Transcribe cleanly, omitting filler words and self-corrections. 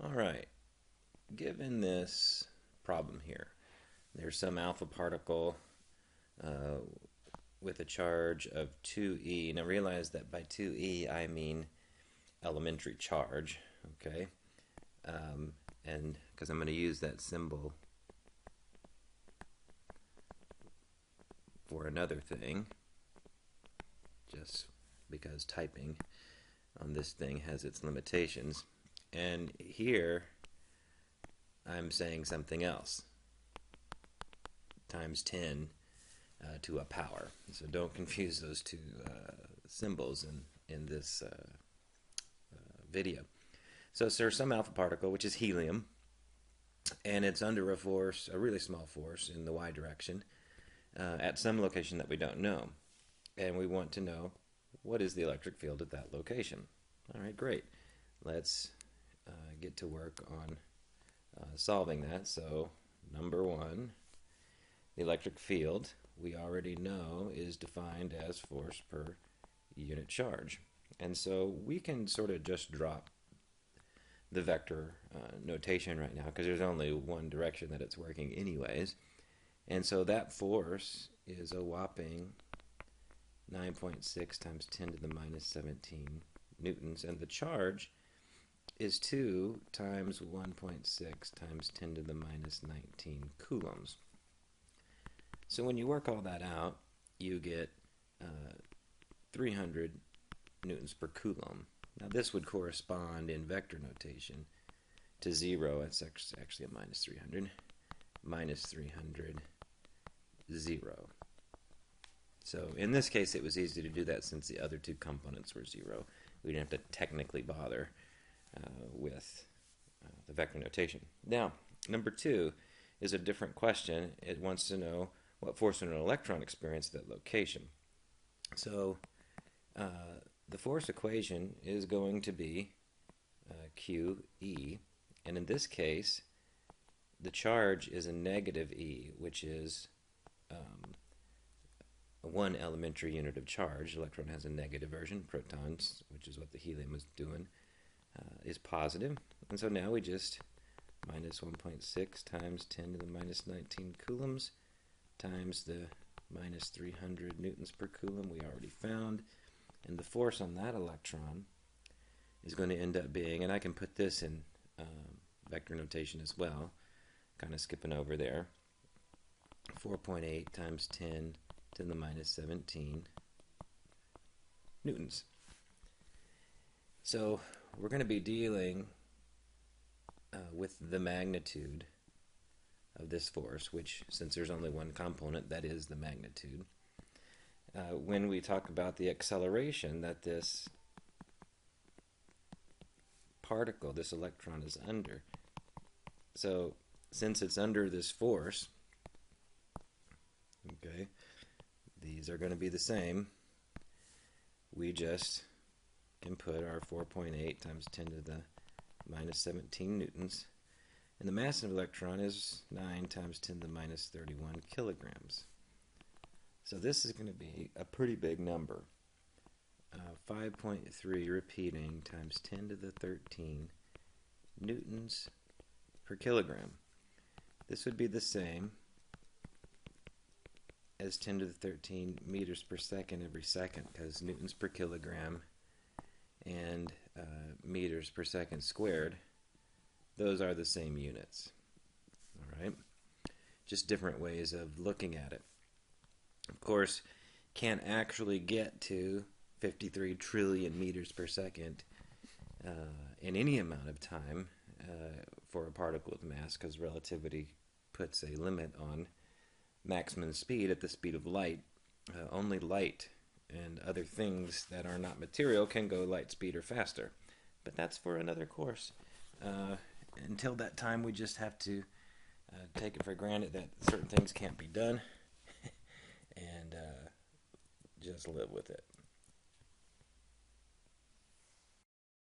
Alright, given this problem here, there's some alpha particle uh, with a charge of 2e. Now realize that by 2e I mean elementary charge, okay? And because I'm going to use that symbol for another thing, just because typing on this thing has its limitations. And here I'm saying something else, times 10 to a power. So don't confuse those two symbols in this video. So there's some alpha particle, which is helium, and it's under a force, a really small force in the y direction, at some location that we don't know. And we want to know what is the electric field at that location. All right, great. Let's get to work on solving that. So number one, the electric field we already know is defined as force per unit charge. And so we can sort of just drop the vector notation right now because there's only one direction that it's working anyways. And so that force is a whopping 9.6 times 10 to the minus 17 newtons, and the charge is 2 times 1.6 times 10 to the minus 19 coulombs. So when you work all that out, you get 300 newtons per coulomb. Now this would correspond in vector notation to 0. It's actually a minus 300. Minus 300, 0. So in this case it was easy to do that since the other two components were 0. We didn't have to technically bother with the vector notation. Now, number two is a different question. It wants to know what force would an electron experience at that location. So the force equation is going to be QE, and in this case the charge is a negative E, which is 1 elementary unit of charge. Electron has a negative version. Protons, which is what the helium is doing, is positive. And so now we just minus 1.6 times 10 to the minus 19 coulombs times the minus 300 newtons per coulomb we already found. And the force on that electron is going to end up being, and I can put this in vector notation as well, kind of skipping over there, 4.8 times 10 to the minus 17 newtons. So we're going to be dealing with the magnitude of this force, which, since there's only one component, that is the magnitude. When we talk about the acceleration that this particle, this electron, is under. So since it's under this force, okay, these are going to be the same. We just can put our 4.8 times 10 to the minus 17 newtons, and the mass of an electron is 9 times 10 to the minus 31 kilograms. So this is going to be a pretty big number. 5.3 repeating times 10 to the 13 newtons per kilogram. This would be the same as 10 to the 13 meters per second every second, because newtons per kilogram and meters per second squared, those are the same units. All right? Just different ways of looking at it. Of course, can't actually get to 53 trillion meters per second in any amount of time for a particle with mass, because relativity puts a limit on maximum speed at the speed of light. Only light and other things that are not material can go light speed or faster. But that's for another course. Until that time, we just have to take it for granted that certain things can't be done and just live with it.